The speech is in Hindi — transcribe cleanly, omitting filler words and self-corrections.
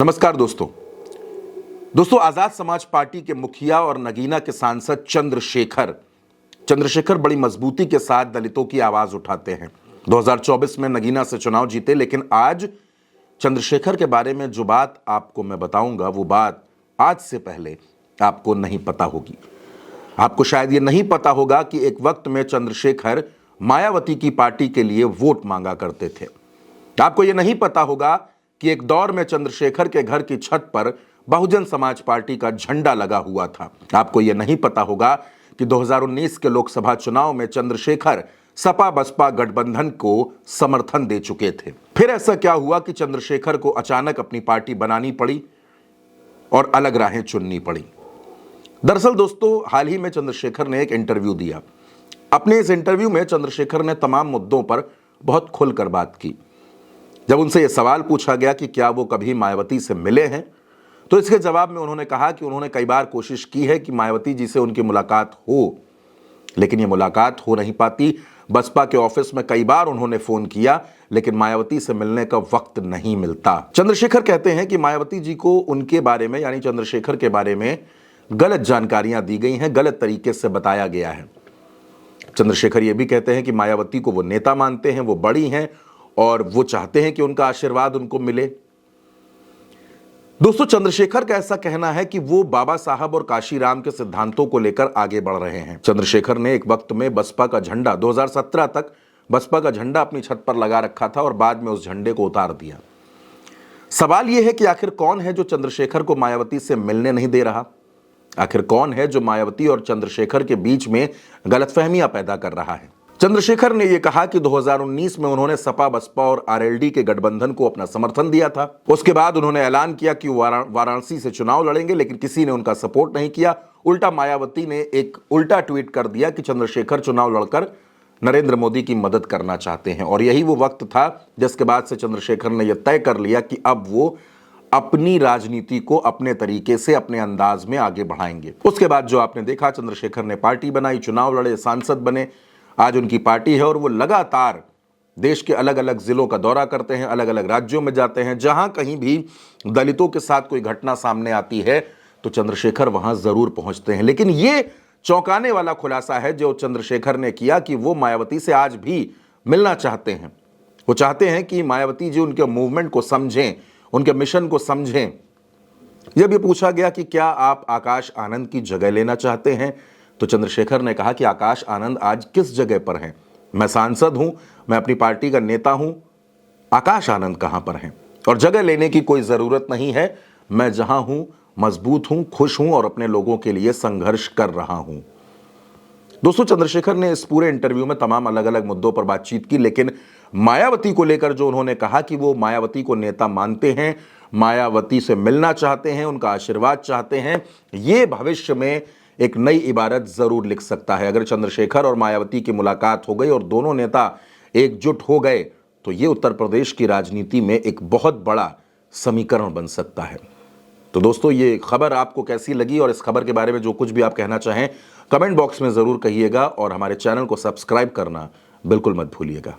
नमस्कार दोस्तों आजाद समाज पार्टी के मुखिया और नगीना के सांसद चंद्रशेखर बड़ी मजबूती के साथ दलितों की आवाज उठाते हैं। 2024 में नगीना से चुनाव जीते, लेकिन आज चंद्रशेखर के बारे में जो बात आपको मैं बताऊंगा वो बात आज से पहले आपको नहीं पता होगी। आपको शायद ये नहीं पता होगा कि एक वक्त में चंद्रशेखर मायावती की पार्टी के लिए वोट मांगा करते थे। आपको ये नहीं पता होगा कि एक दौर में चंद्रशेखर के घर की छत पर बहुजन समाज पार्टी का झंडा लगा हुआ था। आपको यह नहीं पता होगा कि 2019 के लोकसभा चुनाव में चंद्रशेखर सपा बसपा गठबंधन को समर्थन दे चुके थे। फिर ऐसा क्या हुआ कि चंद्रशेखर को अचानक अपनी पार्टी बनानी पड़ी और अलग राहें चुननी पड़ी। दरअसल दोस्तों, हाल ही में चंद्रशेखर ने एक इंटरव्यू दिया। अपने इस इंटरव्यू में चंद्रशेखर ने तमाम मुद्दों पर बहुत खुलकर बात की। जब उनसे यह सवाल पूछा गया कि क्या वो कभी मायावती से मिले हैं, तो इसके जवाब में उन्होंने कहा कि उन्होंने कई बार कोशिश की है कि मायावती जी से उनकी मुलाकात हो, लेकिन ये मुलाकात हो नहीं पाती। बसपा के ऑफिस में कई बार उन्होंने फोन किया, लेकिन मायावती से मिलने का वक्त नहीं मिलता। चंद्रशेखर कहते हैं कि मायावती जी को उनके बारे में, यानी चंद्रशेखर के बारे में गलत जानकारियां दी गई हैं, गलत तरीके से बताया गया है। चंद्रशेखर ये भी कहते हैं कि मायावती को वो नेता मानते हैं, वो बड़ी हैं और वो चाहते हैं कि उनका आशीर्वाद उनको मिले। दोस्तों, चंद्रशेखर का ऐसा कहना है कि वो बाबा साहब और काशीराम के सिद्धांतों को लेकर आगे बढ़ रहे हैं। चंद्रशेखर ने एक वक्त में बसपा का झंडा 2017 तक बसपा का झंडा अपनी छत पर लगा रखा था और बाद में उस झंडे को उतार दिया। सवाल यह है कि आखिर कौन है जो चंद्रशेखर को मायावती से मिलने नहीं दे रहा? आखिर कौन है जो मायावती और चंद्रशेखर के बीच में गलतफहमियां पैदा कर रहा है? चंद्रशेखर ने यह कहा कि 2019 में उन्होंने सपा बसपा और आरएलडी के गठबंधन को अपना समर्थन दिया था। उसके बाद उन्होंने ऐलान किया कि वाराणसी से चुनाव लड़ेंगे, लेकिन किसी ने उनका सपोर्ट नहीं किया। उल्टा मायावती ने एक उल्टा ट्वीट कर दिया कि चंद्रशेखर चुनाव लड़कर नरेंद्र मोदी की मदद करना चाहते हैं। और यही वो वक्त था जिसके बाद से चंद्रशेखर ने यह तय कर लिया कि अब वो अपनी राजनीति को अपने तरीके से, अपने अंदाज में आगे बढ़ाएंगे। उसके बाद जो आपने देखा, चंद्रशेखर ने पार्टी बनाई, चुनाव लड़े, सांसद बने। आज उनकी पार्टी है और वो लगातार देश के अलग अलग जिलों का दौरा करते हैं, अलग अलग राज्यों में जाते हैं। जहां कहीं भी दलितों के साथ कोई घटना सामने आती है तो चंद्रशेखर वहां जरूर पहुंचते हैं। लेकिन ये चौंकाने वाला खुलासा है जो चंद्रशेखर ने किया कि वो मायावती से आज भी मिलना चाहते हैं। वो चाहते हैं कि मायावती जी उनके मूवमेंट को समझें, उनके मिशन को समझें। जब ये पूछा गया कि क्या आप आकाश आनंद की जगह लेना चाहते हैं, तो चंद्रशेखर ने कहा कि आकाश आनंद आज किस जगह पर हैं? मैं सांसद हूं, मैं अपनी पार्टी का नेता हूं, आकाश आनंद कहां पर हैं? और जगह लेने की कोई जरूरत नहीं है। मैं जहां हूं मजबूत हूं, खुश हूं और अपने लोगों के लिए संघर्ष कर रहा हूं। दोस्तों, चंद्रशेखर ने इस पूरे इंटरव्यू में तमाम अलग अलग मुद्दों पर बातचीत की, लेकिन मायावती को लेकर जो उन्होंने कहा कि वो मायावती को नेता मानते हैं, मायावती से मिलना चाहते हैं, उनका आशीर्वाद चाहते हैं, ये भविष्य में एक नई इबारत जरूर लिख सकता है। अगर चंद्रशेखर और मायावती की मुलाकात हो गई और दोनों नेता एकजुट हो गए तो ये उत्तर प्रदेश की राजनीति में एक बहुत बड़ा समीकरण बन सकता है। तो दोस्तों, ये खबर आपको कैसी लगी और इस खबर के बारे में जो कुछ भी आप कहना चाहें कमेंट बॉक्स में जरूर कहिएगा और हमारे चैनल को सब्सक्राइब करना बिल्कुल मत भूलिएगा।